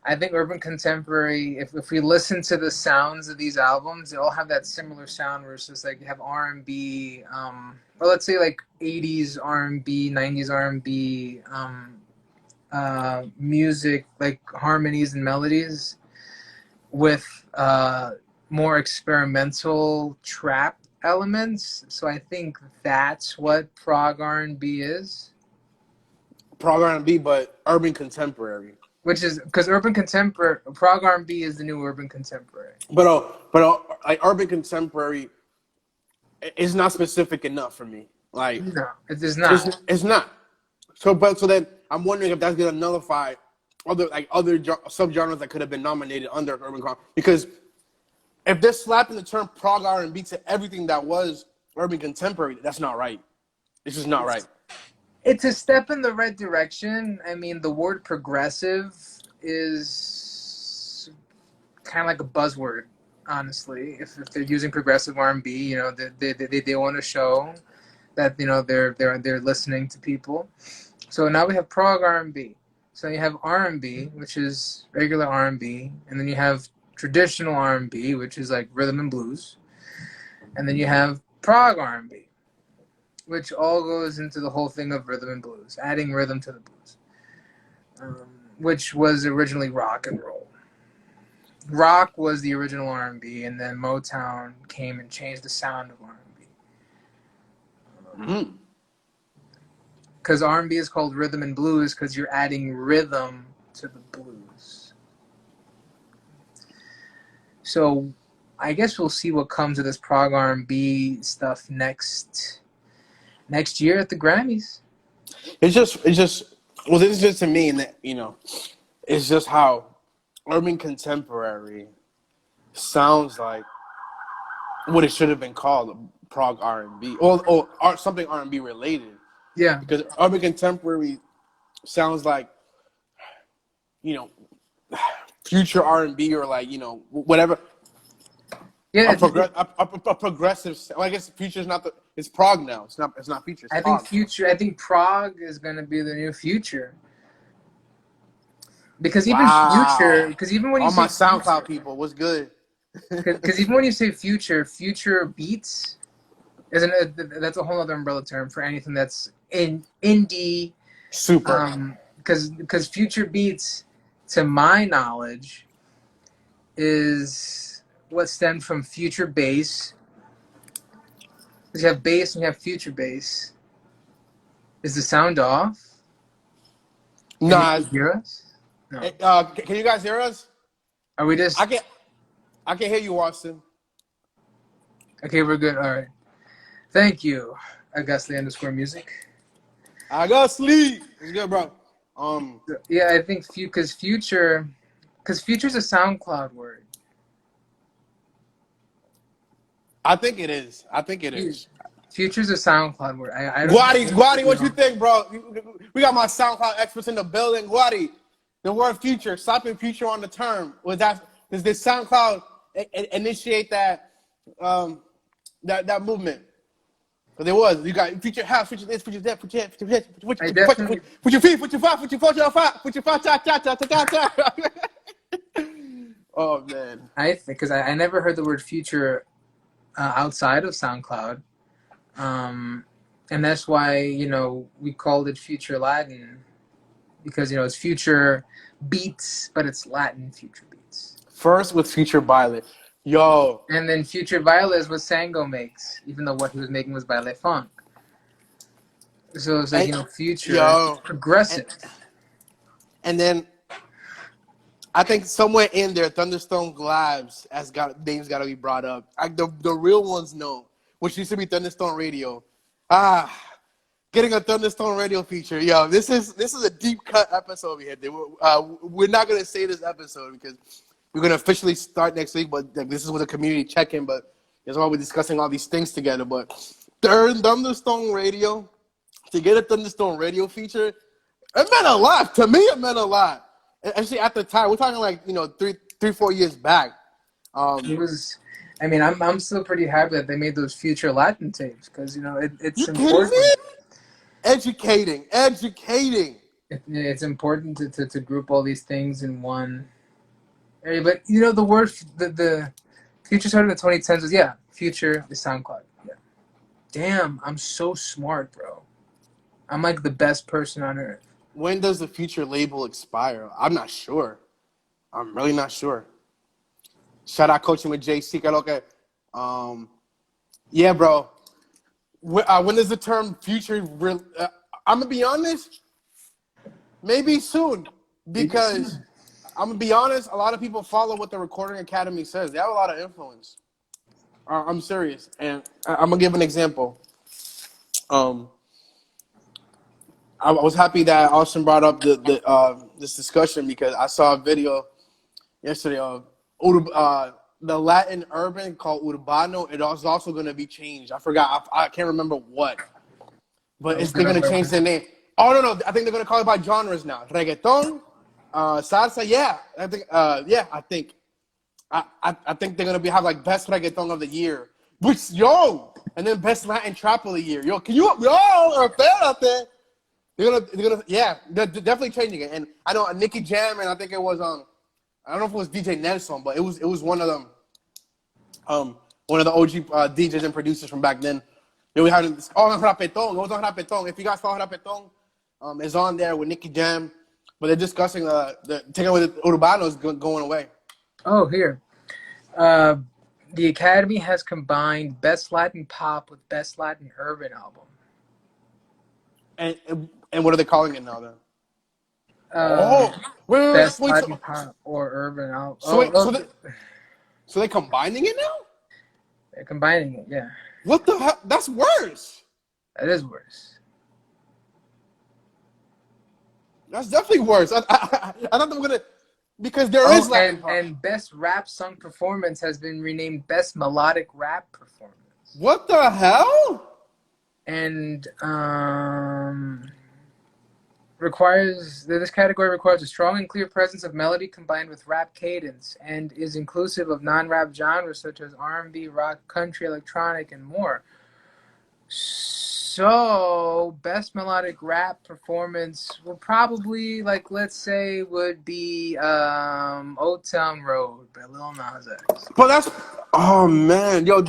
B: I think urban contemporary, if we listen to the sounds of these albums, they all have that similar sound versus like you have R&B, well, let's say like 80s R&B, 90s R&B music, like harmonies and melodies with more experimental trap elements. So I think that's what prog R&B is.
A: Prog R&B, but urban contemporary.
B: Which is because urban contemporary, prog R&B is the new urban contemporary.
A: But like urban contemporary is not specific enough for me. Like
B: no, it is not.
A: It's not. So then I'm wondering if that's gonna nullify other subgenres that could have been nominated under urban because if they're slapping the term prog R&B to everything that was urban contemporary, that's not right. It's just not right.
B: It's a step in the right direction. I mean, the word progressive is kind of like a buzzword, honestly. If they're using progressive R&B, they want to show that they're listening to people. So now we have prog R&B. So you have R&B, which is regular R&B, and then you have traditional R&B, which is like rhythm and blues, and then you have prog R&B, which all goes into the whole thing of rhythm and blues, adding rhythm to the blues, which was originally rock and roll. Rock was the original R&B, and then Motown came and changed the sound of R&B. Because R&B is called rhythm and blues because you're adding rhythm to the blues. So I guess we'll see what comes of this prog R&B stuff next year at the Grammys.
A: It's just well, this is just to me, and that it's just how urban contemporary sounds like what it should have been called, prog R&B or something R&B related.
B: Yeah,
A: because urban contemporary sounds like future R&B or like whatever.
B: Yeah,
A: A progressive. Well, I guess future's not the. It's prog now. It's not. It's not future. It's
B: I think
A: prog.
B: future. I think prog is gonna be the new future. Because even future,
A: Wow.
B: because even when you
A: All my
B: say
A: SoundCloud
B: future,
A: people, what's good?
B: because even when you say future, future beats isn't that's a whole other umbrella term for anything that's in indie.
A: Super.
B: Because future beats, to my knowledge, is what stemmed from future bass. Because you have bass and you have future bass. Is the sound off? Can you
A: Nah.
B: hear us? No.
A: Can you guys hear us?
B: Are we
A: I
B: just
A: can. I can hear you, Watson.
B: okay? We're good. All right. Thank you, Augustly_music.
A: I got sleep. It's good, bro.
B: Yeah, I think because future's a SoundCloud word.
A: I think it is. I think it is.
B: Future's a SoundCloud word. I don't.
A: Guadi, what you think, bro? We got my SoundCloud experts in the building. Guadi, the word future, slapping future on the term. Does this SoundCloud initiate that that movement? Because there was. You got future house, future this, future that, future
B: I definitely.
A: put your feet, put your five, put your four, put your five, cha cha cha cha cha. Oh man.
B: I think because I never heard the word future outside of SoundCloud, and that's why we called it Future Latin because it's future beats, but it's Latin future beats.
A: First with Future Violet. Yo.
B: And then Future Violet is what Sango makes, even though what he was making was ballet funk. So it's like future progressive.
A: And then I think somewhere in there, Thunderstone Labs names got to be brought up. The real ones know, which used to be Thunderstone Radio. Getting a Thunderstone Radio feature. Yo, this is a deep cut episode we had. We're not gonna say this episode because we're gonna officially start next week. But this is with a community check-in. But that's why we're discussing all these things together. But Thunderstone Radio, to get a Thunderstone Radio feature, it meant a lot. To me, it meant a lot. Actually, at the time, we're talking like 3-4 years back.
B: It was. I mean, I'm still pretty happy that they made those future Latin tapes because it's important.
A: Educating.
B: It's important to group all these things in one area. But the word the future started in the 2010s was future is SoundCloud. Yeah. Damn, I'm so smart, bro. I'm like the best person on earth.
A: When does the future label expire? I'm not sure. I'm really not sure. Shout out Coaching with JC. Okay. Yeah, bro. When does the term future? I'm gonna be honest. Maybe soon, because I'm gonna be honest. A lot of people follow what the Recording Academy says. They have a lot of influence. I'm serious, and I'm gonna give an example. I was happy that Austin brought up this discussion because I saw a video yesterday of the Latin urban called Urbano. It is also going to be changed. I forgot. I can't remember what. But they're going to change the name. Oh, no. I think they're going to call it by genres now. Reggaeton, salsa, yeah. I think, I think. I think they're going to have like best reggaeton of the year. Which, and then best Latin trap of the year. Yo, are a fan out there. They're definitely changing it. And I know Nicky Jam, and I think it was I don't know if it was DJ Nelson, but it was one of them. One of the OG DJs and producers from back then. Then we had Rapetón. It was on Rapetón. If you guys follow Rapetón, it's on there with Nicky Jam. But they're discussing taking away the Urbanos going away.
B: Oh, here. The Academy has combined Best Latin Pop with Best Latin Urban Album.
A: And what are they calling it now then?
B: Best Latin Pop or Urban Album.
A: So they're combining it now?
B: They're combining it, yeah.
A: What the hell? That's worse.
B: That is worse.
A: That's definitely worse. I thought they were gonna, because there is Latin Pop.
B: And Best Rap Song Performance has been renamed Best Melodic Rap Performance.
A: What the hell?
B: And This category requires a strong and clear presence of melody combined with rap cadence and is inclusive of non-rap genres such as R&B, rock, country, electronic, and more. So, best melodic rap performance would probably, like, let's say, would be Old Town Road by Lil Nas X.
A: But that's, oh man, yo,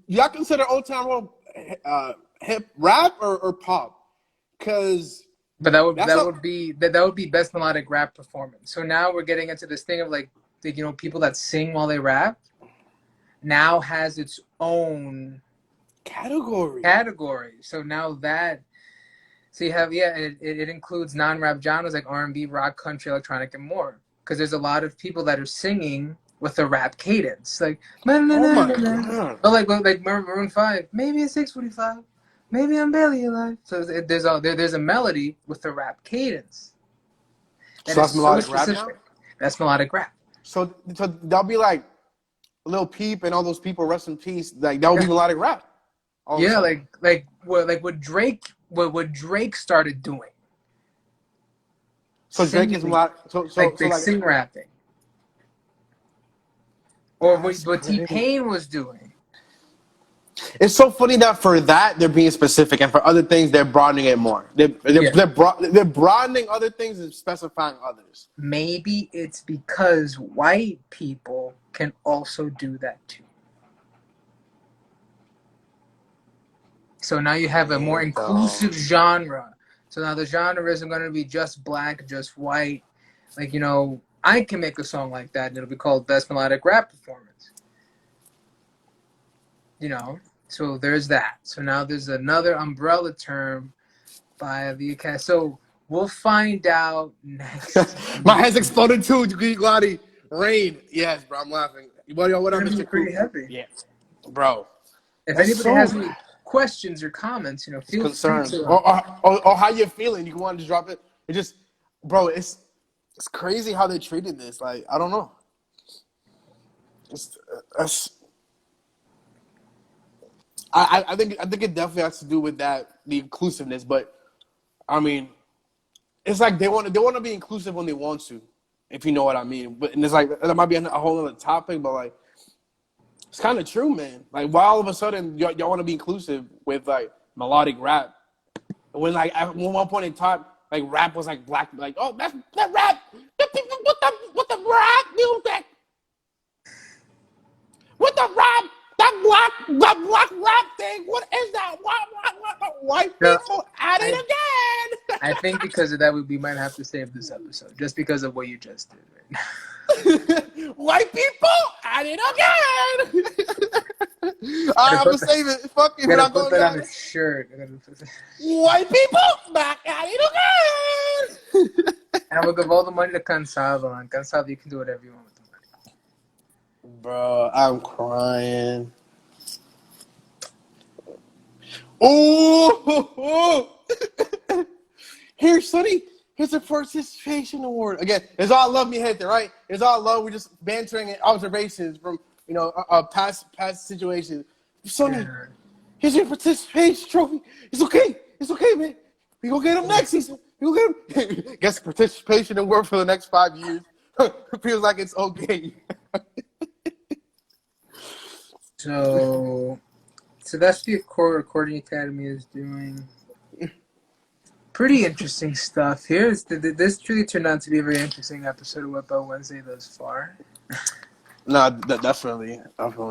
A: y'all consider Old Town Road hip rap or pop? Cause
B: But that would be best melodic rap performance. So now we're getting into this thing of like people that sing while they rap now has its own
A: category.
B: So now you have it includes non-rap genres like R&B, rock, country, electronic, and more. Because there's a lot of people that are singing with a rap cadence, like
A: oh my god,
B: but like Maroon 5, maybe it's 6:45. Maybe I'm barely alive. So there's a melody with a rap cadence.
A: So that's melodic rap now?
B: That's melodic rap.
A: So that'll be like Lil Peep and all those people, rest in peace. Like that would be melodic rap.
B: Yeah, like what Drake started doing.
A: So Drake is melodic. So
B: sing rapping. Or what T-Pain was doing.
A: It's so funny that for that they're being specific, and for other things they're broadening it more. They're broadening other things and specifying others.
B: Maybe it's because white people can also do that too. So now you have a more inclusive genre. So now the genre isn't going to be just black, just white. Like, I can make a song like that and it'll be called Best Melodic Rap Performance. So there's that. So now there's another umbrella term by the Academy. So we'll find out next.
A: My head's exploded too, Glotty. Rain. Yes, bro, I'm laughing. What up, Mr.
B: Pretty heavy.
A: Yeah, bro.
B: If anybody has any questions or comments, feel
A: concerns
B: free to.
A: Or how you're feeling, you want to drop it. It just, bro, it's crazy how they treated this. Like, I don't know. I think it definitely has to do with the inclusiveness. But I mean, it's like they want to be inclusive when they want to, if you know what I mean. But and it's like that might be a whole other topic, but like it's kind of true, man. Like why all of a sudden y'all want to be inclusive with like melodic rap when like at one point in time like rap was like black, like oh that rap, what the rap music, what the rap. That black rap thing, what is that? What? White people at it again.
B: I think because of that, we might have to save this episode, just because of what you just did right now.
A: White people at it again. I'm going to save it. Fuck you.
B: I'm going to put that on a shirt.
A: White people back at it again.
B: And we'll give all the money to Cansado. And Cansado, you can do whatever you want with the money.
A: Bro, I'm crying. Oh! Here, Sonny. Here's a participation award. Again, it's all love, me hate there, right? It's all love. We're just bantering and observations from past situations. Sonny, here's your participation trophy. It's okay, man. We gonna get him next season. We gonna get him. Guess participation award for the next 5 years. Feels like it's okay.
B: So that's the Recording Academy is doing. Pretty interesting stuff here. This truly turned out to be a very interesting episode of Wepa Wednesday thus far.
A: No, definitely.
B: But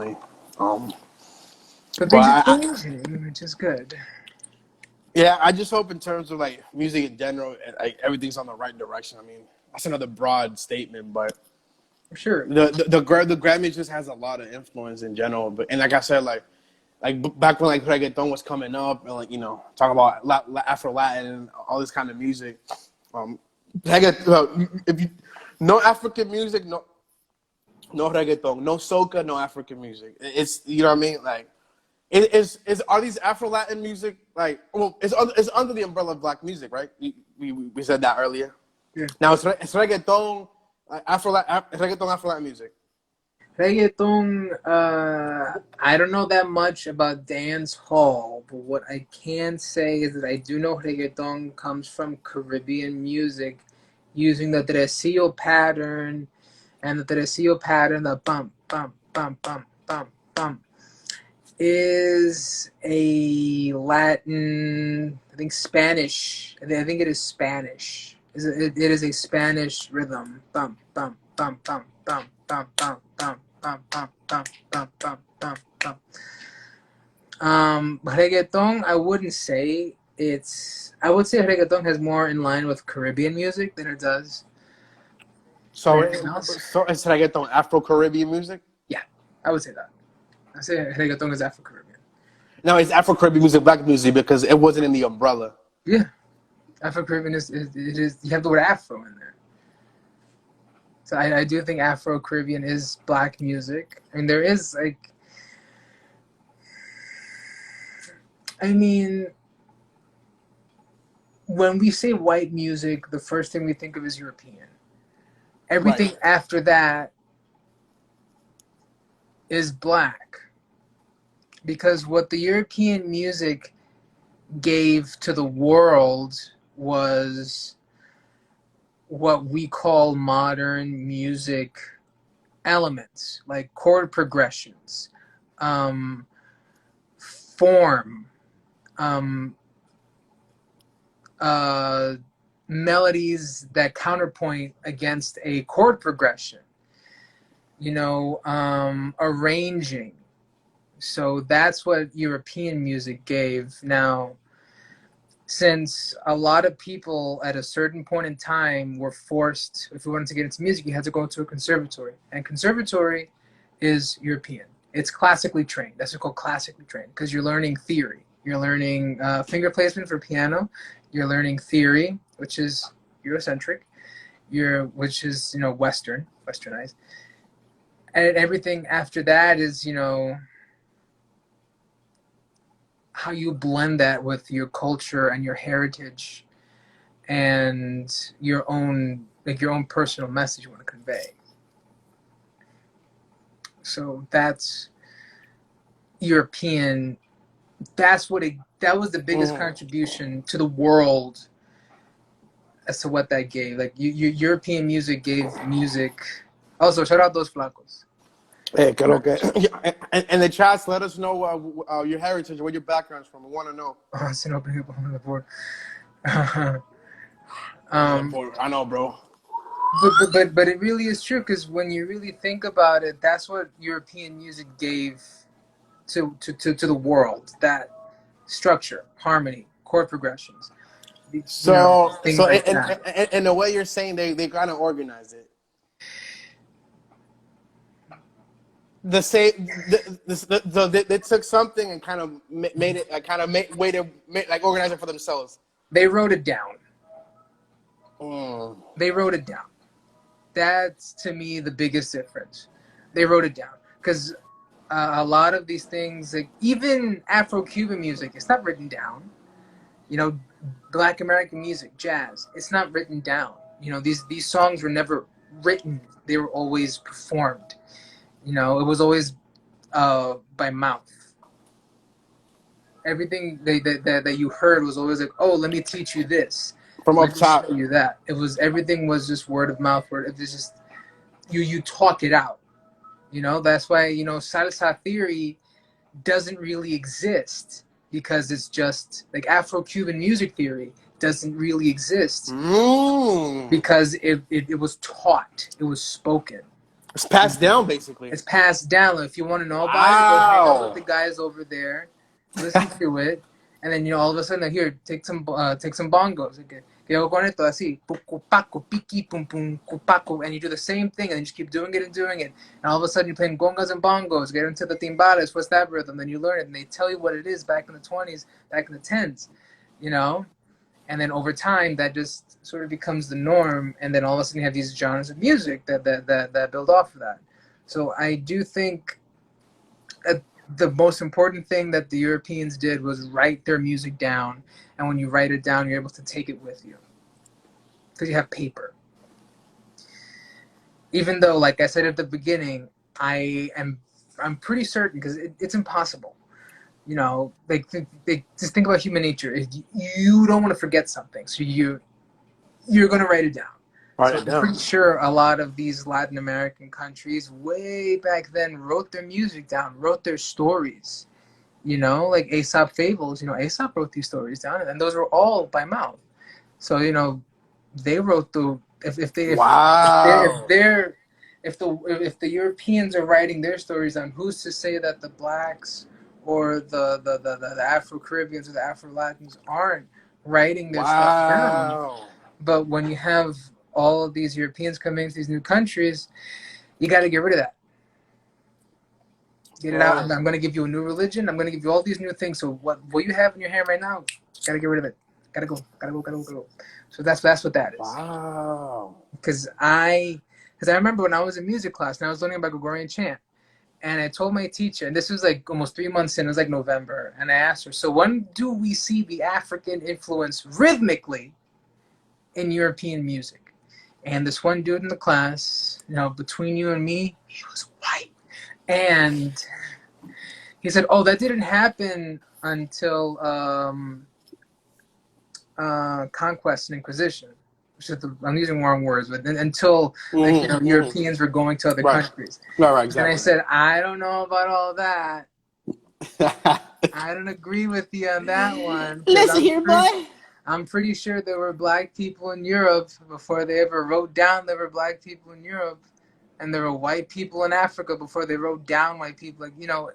B: things are changing, which is good.
A: Yeah, I just hope in terms of like music in general, like everything's on the right direction. I mean, that's another broad statement, but
B: sure,
A: the Grammy just has a lot of influence in general. But and like I said, like back when like reggaeton was coming up, and like talking about Afro Latin and all this kind of music, if you no African music, no reggaeton, no soca, no African music. It's what I mean, like. Are these Afro Latin music like? Well, it's under the umbrella of black music, right? We said that earlier.
B: Yeah.
A: Now it's reggaeton, Afro Latin music.
B: Reggaeton, I don't know that much about dance hall, but what I can say is that I do know reggaeton comes from Caribbean music using the tresillo pattern, and the tresillo pattern, the bump, bump, bump, bump, bump, bump, is a Latin, I think Spanish. I think it is Spanish. It is a Spanish rhythm. Bump, bump, bump, bump, bump, bump, bump, bump, bump, bump, bump, bump, bump, bump, bump. Reggaeton, I wouldn't say it's. I would say reggaeton has more in line with Caribbean music than it does
A: So,
B: anything else.
A: so is reggaeton Afro-Caribbean music?
B: Yeah, I would say that. I say reggaeton is Afro Caribbean.
A: No, it's Afro-Caribbean music, black music, because it wasn't in the umbrella.
B: Yeah, Afro Caribbean is it is you have the word Afro in there. So I do think Afro Caribbean is black music. I mean, there is like, I mean, when we say white music, the first thing we think of is European. Everything
A: Right.
B: after that is black, because what the European music gave to the world was what we call modern music elements, like chord progressions, um, form, um, uh, melodies that counterpoint against a chord progression, arranging. So that's what European music gave. Now, since a lot of people at a certain point in time were forced, if we wanted to get into music, you had to go to a conservatory. And conservatory is European. It's classically trained. That's what's called classically trained, because you're learning theory. You're learning finger placement for piano. You're learning theory, which is Eurocentric. Which is westernized. And everything after that is how you blend that with your culture and your heritage and your own personal message you want to convey. So that's European. That was the biggest contribution to the world as to what that gave. Like European music gave music. Also, shout out those flacos.
A: Hey, creo que, and the chats, let us know your heritage, where your background's from. We want to know.
B: Oh, it's an opening up on the board.
A: I know, bro.
B: But it really is true, because when you really think about it, that's what European music gave to the world. That structure, harmony, chord progressions, things like that.
A: In the way you're saying, they kind of organize it. They took something and kind of made it, like organize it for themselves.
B: They wrote it down.
A: Mm.
B: They wrote it down. That's, to me, the biggest difference. They wrote it down, because a lot of these things, like even Afro-Cuban music, it's not written down. Black American music, jazz, it's not written down. These songs were never written. They were always performed. It was always by mouth. Everything that you heard was always like, oh, let me teach you this.
A: From
B: Let
A: up
B: me
A: top.
B: show you that. Everything was just word of mouth. It was just you talk it out. That's why salsa theory doesn't really exist, because it's just like Afro-Cuban music theory doesn't really exist, because it was taught, it was spoken.
A: It's passed down, basically.
B: It's passed down. If you want to know about it, go hang out with the guys over there, listen to it, and then all of a sudden, here, take some bongos. Okay. Con esto así, cupaco, piki, pum pum, cupaco, and you do the same thing, and you just keep doing it and doing it, and all of a sudden you're playing gongas and bongos. Get into the timbales, what's that rhythm? Then you learn it, and they tell you what it is back in the 20s, back in the 10s, and then over time that just sort of becomes the norm, and then all of a sudden you have these genres of music that build off of that. So I do think the most important thing that the Europeans did was write their music down, and when you write it down, you're able to take it with you, because you have paper. Even though, like I said at the beginning, I'm pretty certain because it's impossible. You know, like just think about human nature. If you don't want to forget something, so you're going to write it down.
A: Write
B: So
A: it
B: I'm
A: down.
B: pretty sure a lot of these Latin American countries way back then wrote their music down, wrote their stories. You know, like Aesop fables. You know, Aesop wrote these stories down, and those were all by mouth. So you know, they wrote the
A: Wow.
B: if the Europeans are writing their stories down, who's to say that the blacks or the Afro Caribbeans or the Afro Latins aren't writing their stuff down?
A: Wow.
B: But when you have all of these Europeans coming into these new countries, you got to get rid of that. Get it out.
A: Oh.
B: I'm going to give you a new religion. I'm going to give you all these new things. So what you have in your hand right now, got to get rid of it. Got to go. Got to go. Got to go. Got to go. So that's what that is.
A: Wow.
B: Because I remember when I was in music class and I was learning about Gregorian chant, and I told my teacher, and this was like almost 3 months in, it was like November, and I asked her, so when do we see the African influence rhythmically in European music? And this one dude in the class, you know, between you and me, he was white. And he said, oh, that didn't happen until conquest and inquisition. I'm using wrong words, but until like, you know, Europeans were going to other countries.
A: Right,
B: And I
A: exactly.
B: said, I don't know about all that. I don't agree with you on that one.
A: Listen here, boy.
B: I'm pretty sure there were black people in Europe before they ever wrote down there were black people in Europe, and there were white people in Africa before they wrote down white people. Like, you know,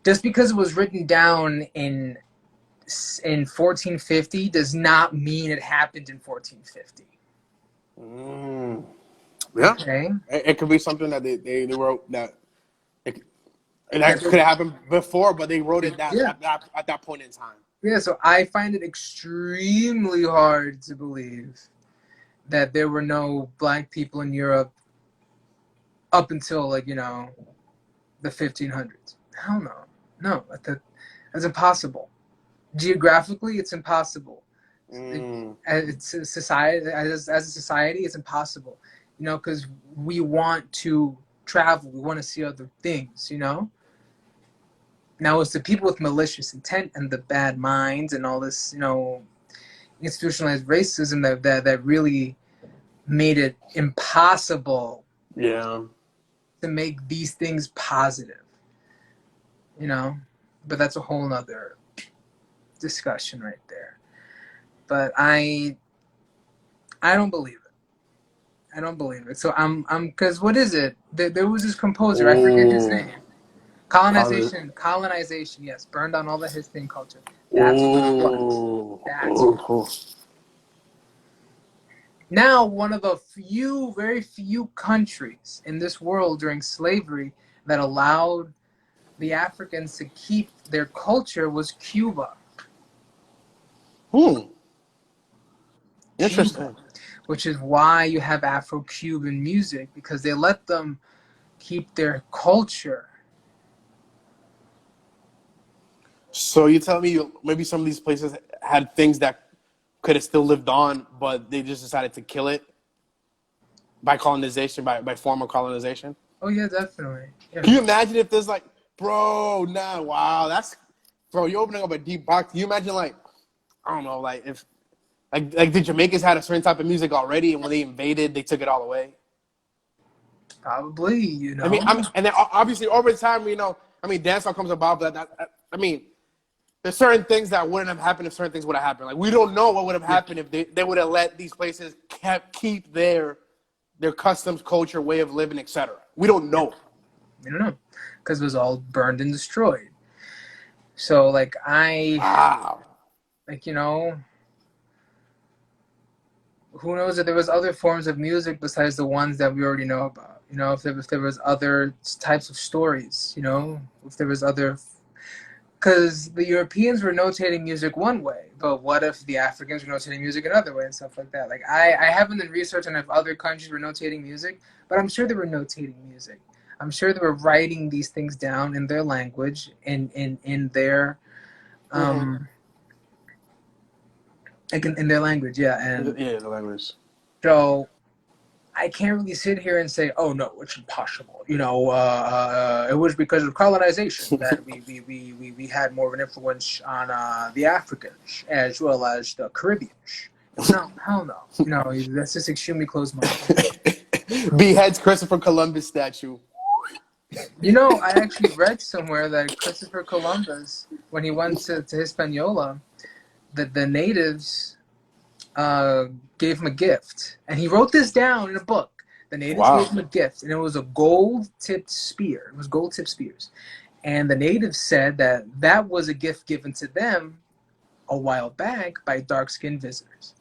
B: just because it was written down in 1450 does not mean it happened in 1450.
A: Yeah.
B: Okay.
A: It could be something that they wrote that could have happened before, but they wrote it down at that point in time.
B: Yeah, so I find it extremely hard to believe that there were no black people in Europe up until, like, you know, the 1500s. Hell no. No, that's impossible. Geographically, it's impossible. As a society, it's impossible. You know, because we want to travel. We want to see other things, you know? Now, it's the people with malicious intent and the bad minds and all this, you know, institutionalized racism that really made it impossible to make these things positive, you know? But that's a whole nother discussion right there. But I don't believe it. I don't believe it. So because what is it? There was this composer, I forget his name. Colonization, yes, burned down all the history and culture. That's what it was. That's what it was. Now, one of the very few countries in this world during slavery that allowed the Africans to keep their culture was Cuba.
A: Interesting.
B: Cuba, which is why you have Afro-Cuban music, because they let them keep their culture.
A: So you tell me maybe some of these places had things that could have still lived on, but they just decided to kill it by colonization, by formal colonization?
B: Oh yeah, definitely. Yeah.
A: Can you imagine if there's like, bro, nah, wow, bro, you're opening up a deep box. Can you imagine, like, I don't know, like if like the Jamaicans had a certain type of music already, and when they invaded, they took it all away.
B: Probably, you know.
A: And then obviously over time, you know, dancehall comes about, but there's certain things that wouldn't have happened if certain things would have happened. Like, we don't know what would have happened if they would have let these places keep their customs, culture, way of living, etc. We don't know.
B: We don't know, because it was all burned and destroyed. So, like, you know, who knows if there was other forms of music besides the ones that we already know about. You know, if there was other types of stories, you know, if there was other... Because the Europeans were notating music one way, but what if the Africans were notating music another way and stuff like that? Like, I haven't done research on if other countries were notating music, but I'm sure they were notating music. I'm sure they were writing these things down in their language, in their like in their language, yeah. And
A: the language.
B: so I can't really sit here and say, oh no, it's impossible. It was because of colonization that we had more of an influence on the Africans as well as the Caribbeans. No, hell no. That's just extremely close-minded.
A: Beheads Christopher Columbus statue.
B: I actually read somewhere that Christopher Columbus, when he went to Hispaniola, that the natives gave him a gift. And he wrote this down in a book. The natives gave him a gift, and it was a gold-tipped spear. It was gold-tipped spears. And the natives said that was a gift given to them a while back by dark-skinned visitors.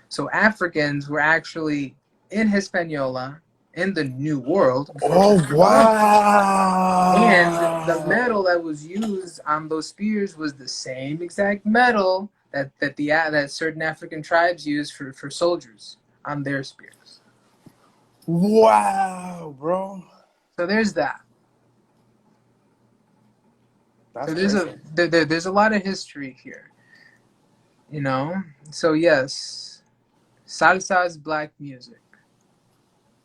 B: So Africans were actually in Hispaniola, in the New World.
A: Oh, wow.
B: And the metal that was used on those spears was the same exact metal that certain African tribes use for soldiers on their spears.
A: Wow, bro.
B: So there's that.
A: That's
B: There's a lot of history here. So yes, salsa is black music.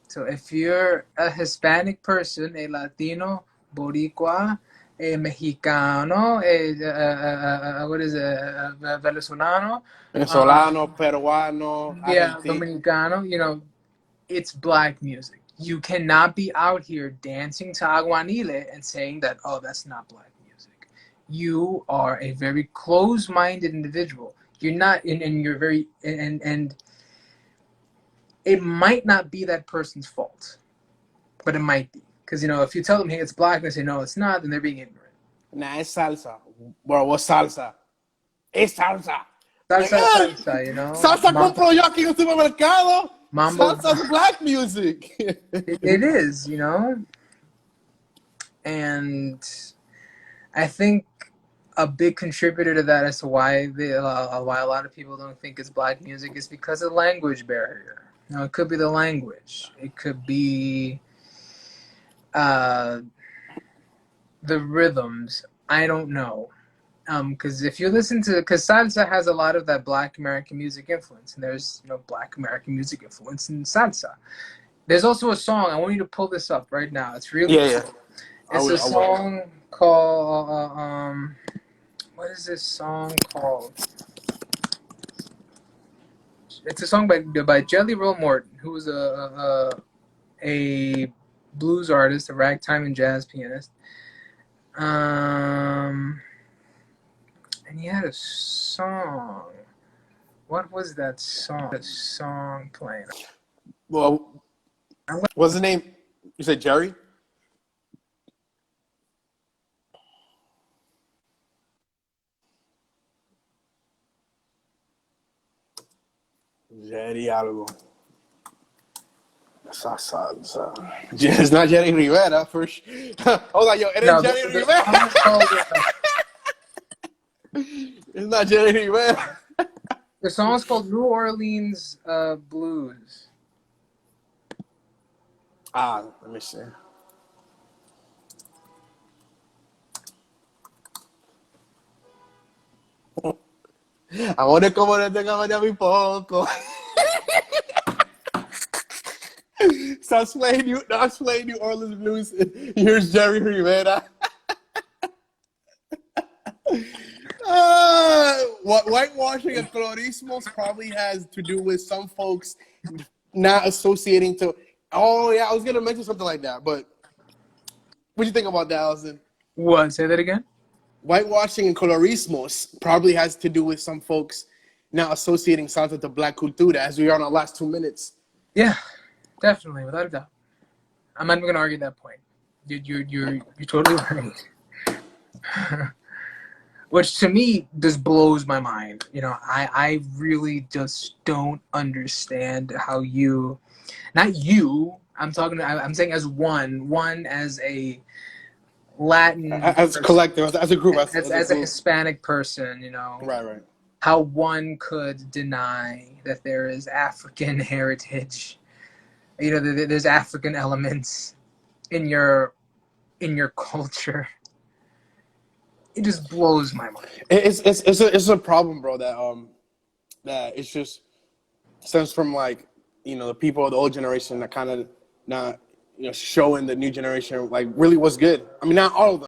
B: So if you're a Hispanic person, a Latino, Boricua, a Mexicano, what is it, Venezolano,
A: Venezolano, Peruano, Argentino.
B: Dominicano, it's black music. You cannot be out here dancing to Aguanile and saying that, oh, that's not black music. You are a very closed-minded individual. You're not, and you're very, and it might not be that person's fault, but it might be. Because, if you tell them, hey, it's black, and they say, no, it's not, then they're being ignorant.
A: Nah, it's salsa. Bro, what's salsa? It's salsa.
B: Salsa,
A: Salsa compro yo aquí en el supermercado.
B: Mambo.
A: Salsa's black music.
B: It is, And I think a big contributor to that as to why a lot of people don't think it's black music is because of the language barrier. It could be the language. It could be the rhythms. I don't know. Because if you listen because salsa has a lot of that Black American music influence, and there's Black American music influence in salsa. There's also a song. I want you to pull this up right now. It's really cool. It's a song called what is this song called? It's a song by Jelly Roll Morton, who was a blues artist, a ragtime and jazz pianist. And he had a song. What was that song? The song playing.
A: Well, what's the name? You said Jerry? Jerry algo. Salsa. It's not Jerry Rivera, for sure. Hold on, yo, it ain't Jerry Rivera. It's not Jerry Rivera.
B: The song's called New Orleans Blues.
A: Let me see. Amores como no tengamos ya muy poco. Stop playing New Orleans Blues. Here's Jerry Rivera. Whitewashing and colorismos probably has to do with some folks not associating to. Oh yeah, I was gonna mention something like that, but what do you think about that, Allison?
B: What? Say that again.
A: Whitewashing and colorismos probably has to do with some folks not associating salsa to black cultura, as we are in our last 2 minutes.
B: Yeah, definitely, without a doubt. I'm not even gonna argue that point. You're totally right. Which to me just blows my mind. I really just don't understand how not you. I'm saying as one as a Latin,
A: as a collective, as a group,
B: as a Hispanic person,
A: right.
B: How one could deny that there is African heritage, there's African elements in your culture. It just blows my mind.
A: It's a problem, bro. That it's just stems from like the people of the old generation that kind of not, showing the new generation like really what's good. I mean, not all of them.